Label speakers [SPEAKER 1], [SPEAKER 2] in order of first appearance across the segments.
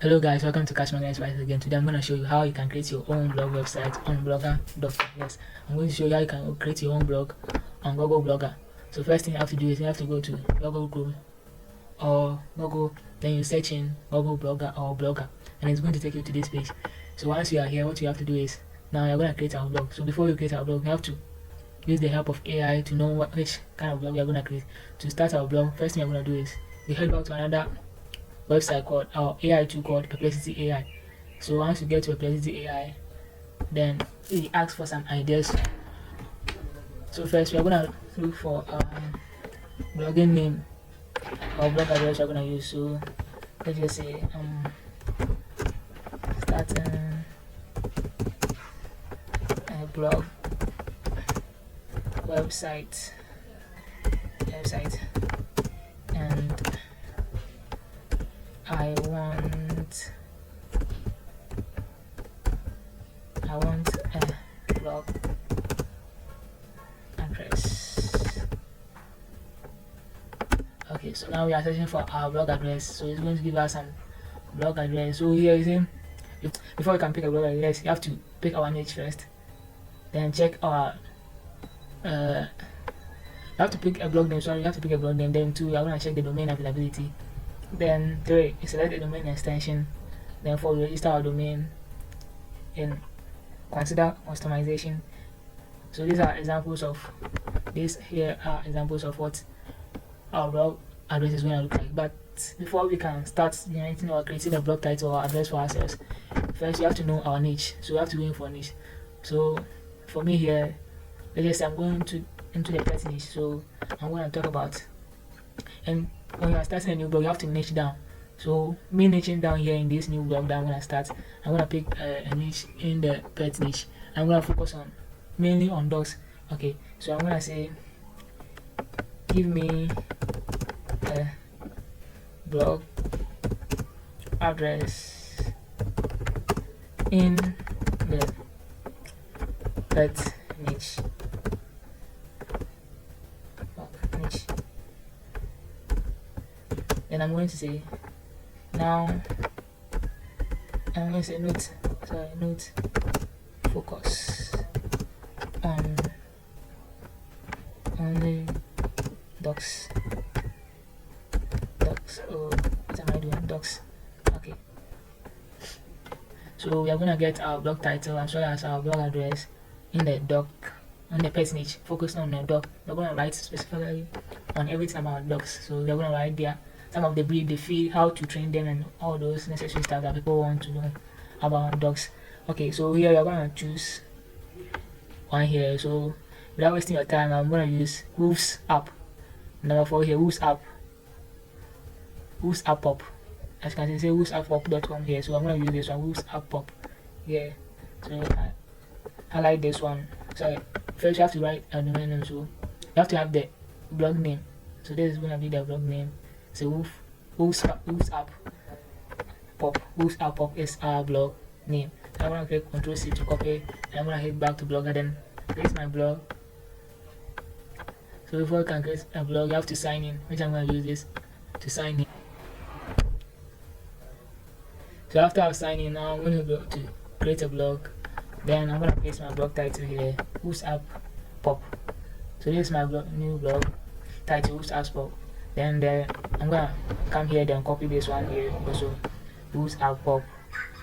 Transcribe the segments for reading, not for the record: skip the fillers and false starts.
[SPEAKER 1] Hello guys, welcome to Catch My Guys Right again. Today I'm going to show you how you can create your own blog website on blogger.com. Yes, I'm going to show you how you can create your own blog on Google Blogger. So first thing you have to do is you have to go to Google Chrome or Google, then you search in Google Blogger or Blogger, and it's going to take you to this page. So once you are here, what you have to do is now you're going to create our blog. So before you create our blog, you have to use the help of AI to know which kind of blog you're going to create. To start our blog, first thing you're going to do is you head back to another website called our AI tool called Perplexity AI. So once you get to Perplexity AI, then it asks for some ideas. So first we're gonna look for blogging name or blog address we're gonna use. So let's just say starting a blog website and I want a blog address. Okay, so now we are searching for our blog address. So it's going to give us some blog address. So here you see, before you can pick a blog address, you have to pick our niche first. Then check our you have to pick a blog name. Sorry, you have to pick a blog name. Then 2, you are going to check the domain availability. Then 3, you select the domain extension. Then 4, we register our domain and consider customization. So these are examples of what our blog address is going to look like. But before we can start generating or creating a blog title or address for ourselves, first you have to know our niche. So we have to go in for niche. So for me here, let's just say I'm going into the pet niche. So I'm going to talk about, and when you are starting a new blog, you have to niche down. So me niching down here in this new blog that I'm going to start, I'm going to pick a niche in the pet niche. I'm going to focus on mainly on dogs. Okay, so I'm going to say give me a blog address in the pet niche. Then I'm going to say now I'm going to say note focus on only dogs. Oh, what am I doing? Dogs. Okay, so we are going to get our blog title as well as our blog address in the dog, on the pet niche, focused on the dog. We're going to write specifically on everything about dogs. So we're going to write there some of the breed, the feed, how to train them, and all those necessary stuff that people want to know about dogs. Okay, so here you're going to choose one here. So without wasting your time, I'm going to use Wolves app. Number 4 here, Wolves app pop. As you can see, say wolvesapp.com here. So I'm going to use this one, Wolves app pop. Yeah. So I like this one. So first you have to write a domain name. So you have to have the blog name. So this is going to be the blog name. So Wolves app pop is our blog name. So I'm going to click Ctrl+C to copy, and I'm going to head back to Blogger, then create my blog. So before you can create a blog, you have to sign in, which I'm going to use this to sign in. So after I've signed in, now I'm going to go to create a blog. Then I'm going to paste my blog title here, Wolves app pop. So this is my new blog title, Wolves app pop. Then I'm gonna come here, then copy this one here also, Wolves app pop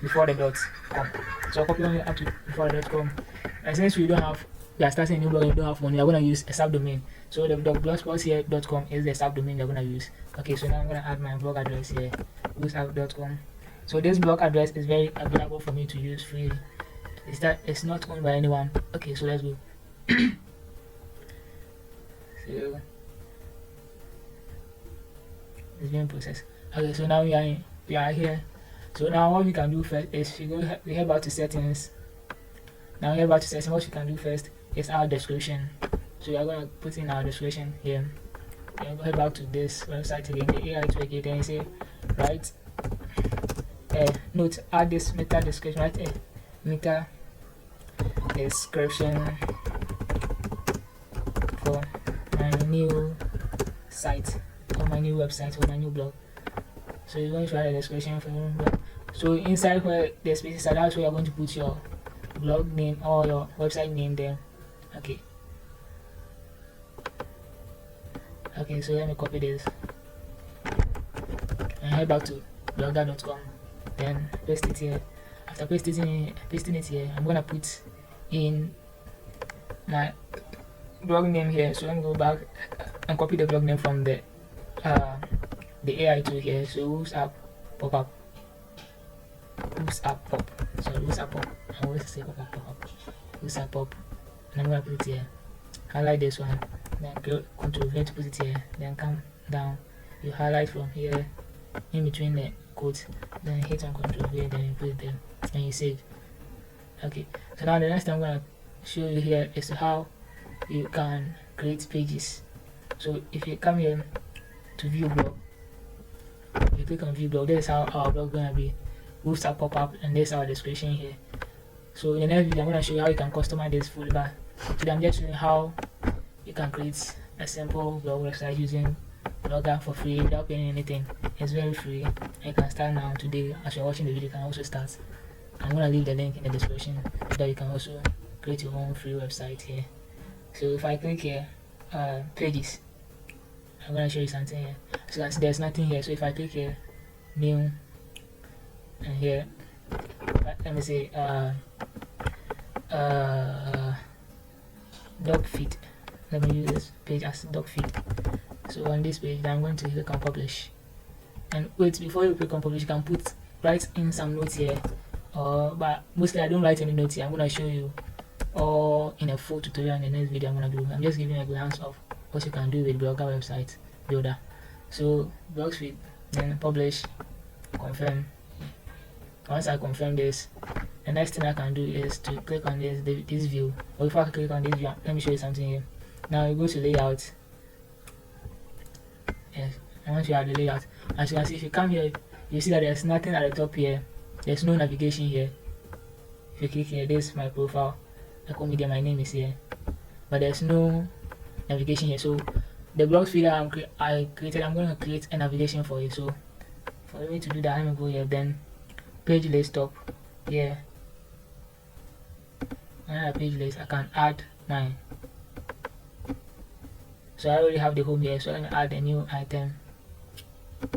[SPEAKER 1] before the dots come. So copy only up to before the dot com. And since we are starting a new blog, we don't have money, we're gonna use a subdomain. So the blogspot.com is the subdomain we're gonna use. Okay, so now I'm gonna add my blog address here, wolvesapp.com. So this blog address is very available for me to use freely. It's not owned by anyone. Okay, so let's go. So it's being processed. Okay, so now we are here. So now what we can do first is we head back to settings. Now we head back to settings. What you can do first is our description. So we are going to put in our description here. Then head back to this website again, the AI to again, then you say write note, add this meta description, write a meta description for my new site or my new website or my new blog. So you're going to write a description for your blog. So inside where the spaces are, that's where you're going to put your blog name or your website name there. Okay. Okay, so let me copy this and head back to blogger.com. Then paste it here. After pasting it here, I'm gonna put in my blog name here. So let me go back and copy the blog name from the AI tool here. So who's up pop up. Who's up pop. Sorry, who's up pop. I always say pop up. Who's up pop. And I'm gonna put it here. Highlight this one. Then go Control V to put it here. Then come down. You highlight from here in between the quotes. Then hit on Control V. Then you put it there. And you save. Okay. So now the next thing I'm gonna show you here is how you can create pages. So if you come here to view blog, you click on view blog. This is how our blog gonna be. We'll start pop up, and this is our description here. So in the next video, I'm gonna show you how you can customize this full bar. Today I'm just showing how you can create a simple blog website using Blogger for free without paying anything. It's very free. You can start now today. As you're watching the video, you can also start. I'm gonna leave the link in the description so that you can also create your own free website here. So if I click here, pages, I'm gonna show you something here. So you can see there's nothing here. So if I click here, new, and here, let me say dog feed. Let me use this page as dog feed. So on this page, I'm going to click on publish. And wait, before you click on publish, you can write in some notes here. But mostly I don't write any notes here. I'm gonna show you all in a full tutorial in the next video I'm gonna do. I'm just giving you a glance of what you can do with Blogger website builder. So blog feed, then publish, confirm. Once I confirm this, the next thing I can do is to click on this view. Or before I click on this view, let me show you something here. Now you go to layout. Yes, and once you have the layout, as you can see, if you come here, you see that there's nothing at the top here. There's no navigation here. If you click here, this is my profile. Echo Media, my name is here, but there's no navigation here. So the blog feed I created, I'm going to create a navigation for you. So for me to do that, let me go here. Then page list top here. Another page list, I can add mine. So I already have the home here, so let me add a new item.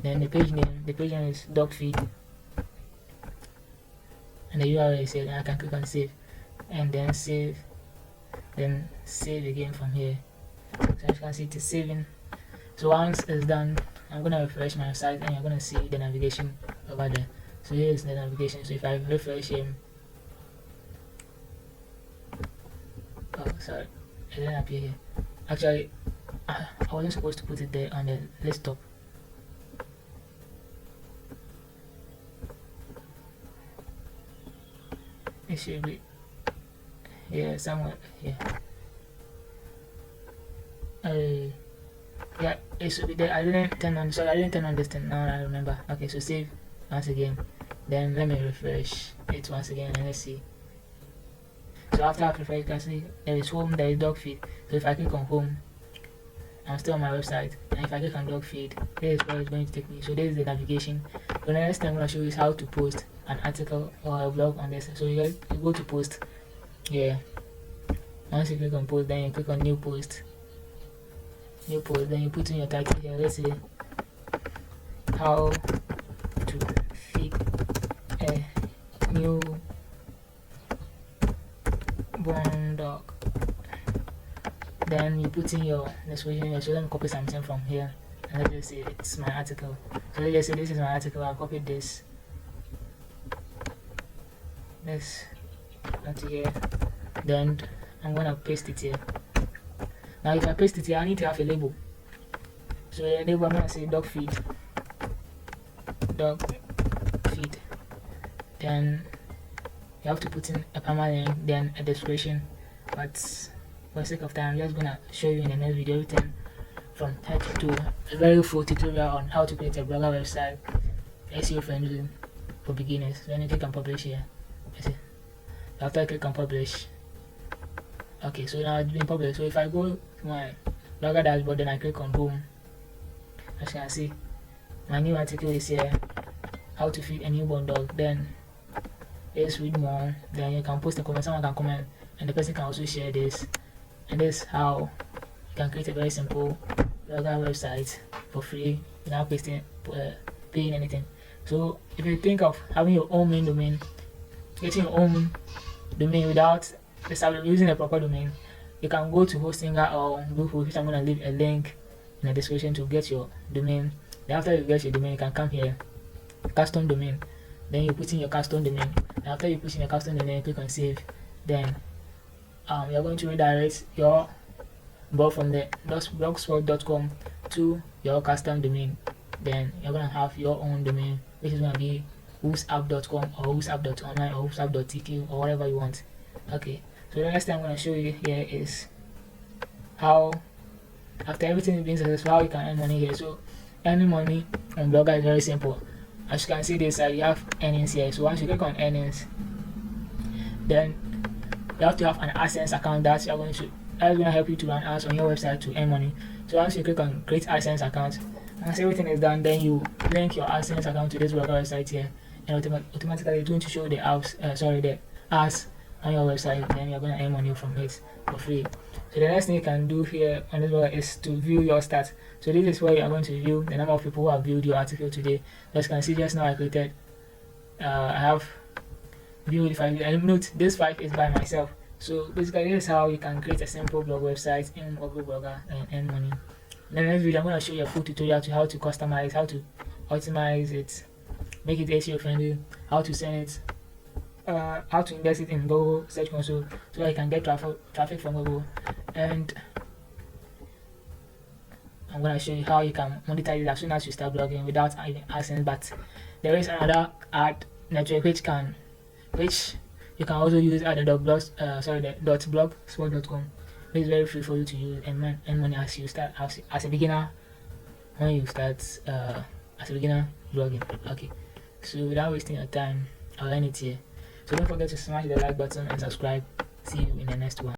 [SPEAKER 1] Then the page name is dog feed, and the URL is here. Then I can click on save, and then save again from here. So as you can see, it is saving. So once it's done, I'm gonna refresh my site, and you're gonna see the navigation over there. So here is the navigation. So if I refresh him, oh sorry, it didn't appear here. Actually, I wasn't supposed to put it there on the list top. It should be here somewhere here. Yeah, it should be there. I didn't turn on this thing. Now I remember. Okay, so save once again. Then let me refresh it once again and let's see. So after I refresh, you can see there is home, there is dog feed. So if I click on home, I'm still on my website, and if I click on dog feed, this is where it's going to take me. So this is the navigation. So the next thing I'm going to show you is how to post an article or a blog on this. So you go to post. Yeah. Once you click on post, then you click on new post. New post, then you put in your title here. Let's say how to feed a new born dog. Then you put in your description here. So let me copy something from here, and let's just say it's my article. So let's just say this is my article. I'll copy this onto here. Then I'm gonna paste it here. Now if I paste it here, I need to have a label. So the label, I'm gonna say dog feed. Then you have to put in a permanent, then a description. But for the sake of time, I'm just gonna show you in the next video everything from title to a very full tutorial on how to create a blogger website, SEO friendly for beginners. So then you click on publish here. After I click on publish, okay, so now it's been published. So if I go to my blogger dashboard, then I click on home, as you can see, my new article is here. how to feed a newborn dog, then just read more. Then you can post a comment, someone can comment, and the person can also share this. And this is how you can create a very simple blogger website for free without paying anything. So if you think of having your own main domain, getting your own domain without using a proper domain, you can go to Hostinger or Google, which I'm going to leave a link in the description to get your domain. Then after you get your domain, you can come here, custom domain. Then you put in your custom domain. And after you put in your custom domain, click on save. Then you're going to redirect your blog from the blogspot.com to your custom domain. Then you're going to have your own domain, which is going to be whosapp.com or whosapp.online or whosapp.tk or whatever you want. Okay, so the next thing I'm going to show you here is how, after everything is being successful, how you can earn money here. So earning money on Blogger is very simple. As you can see this, you have earnings here. So once you click on earnings, then you have to have an AdSense account that's going to help you to run ads on your website to earn money. So once you click on create AdSense account, once everything is done, then you link your AdSense account to this Blogger website here, and automatically it's going to show the the ads on your website. Then you're going to earn money from it for free. So the next thing you can do here on this blog is to view your stats. So this is where you are going to view the number of people who have viewed your article today. As you can see, just now I created, I have viewed 5. And note this 5 is by myself. So basically, this is how you can create a simple blog website in Google Blogger and earn money. In the next video, I'm going to show you a full tutorial to how to customize, how to optimize it, make it SEO friendly, how to send it, how to index it in Google Search Console so that you can get traffic from Google. And I'm going to show you how you can monetize it as soon as you start blogging without even AdSense. But there is another ad network which you can also use at the .blogspot.com. It's very free for you to use and earn money as you start as a beginner. When you start as a beginner blogging. Okay, so without wasting your time, I'll end it here. So don't forget to smash the like button and subscribe. See you in the next one.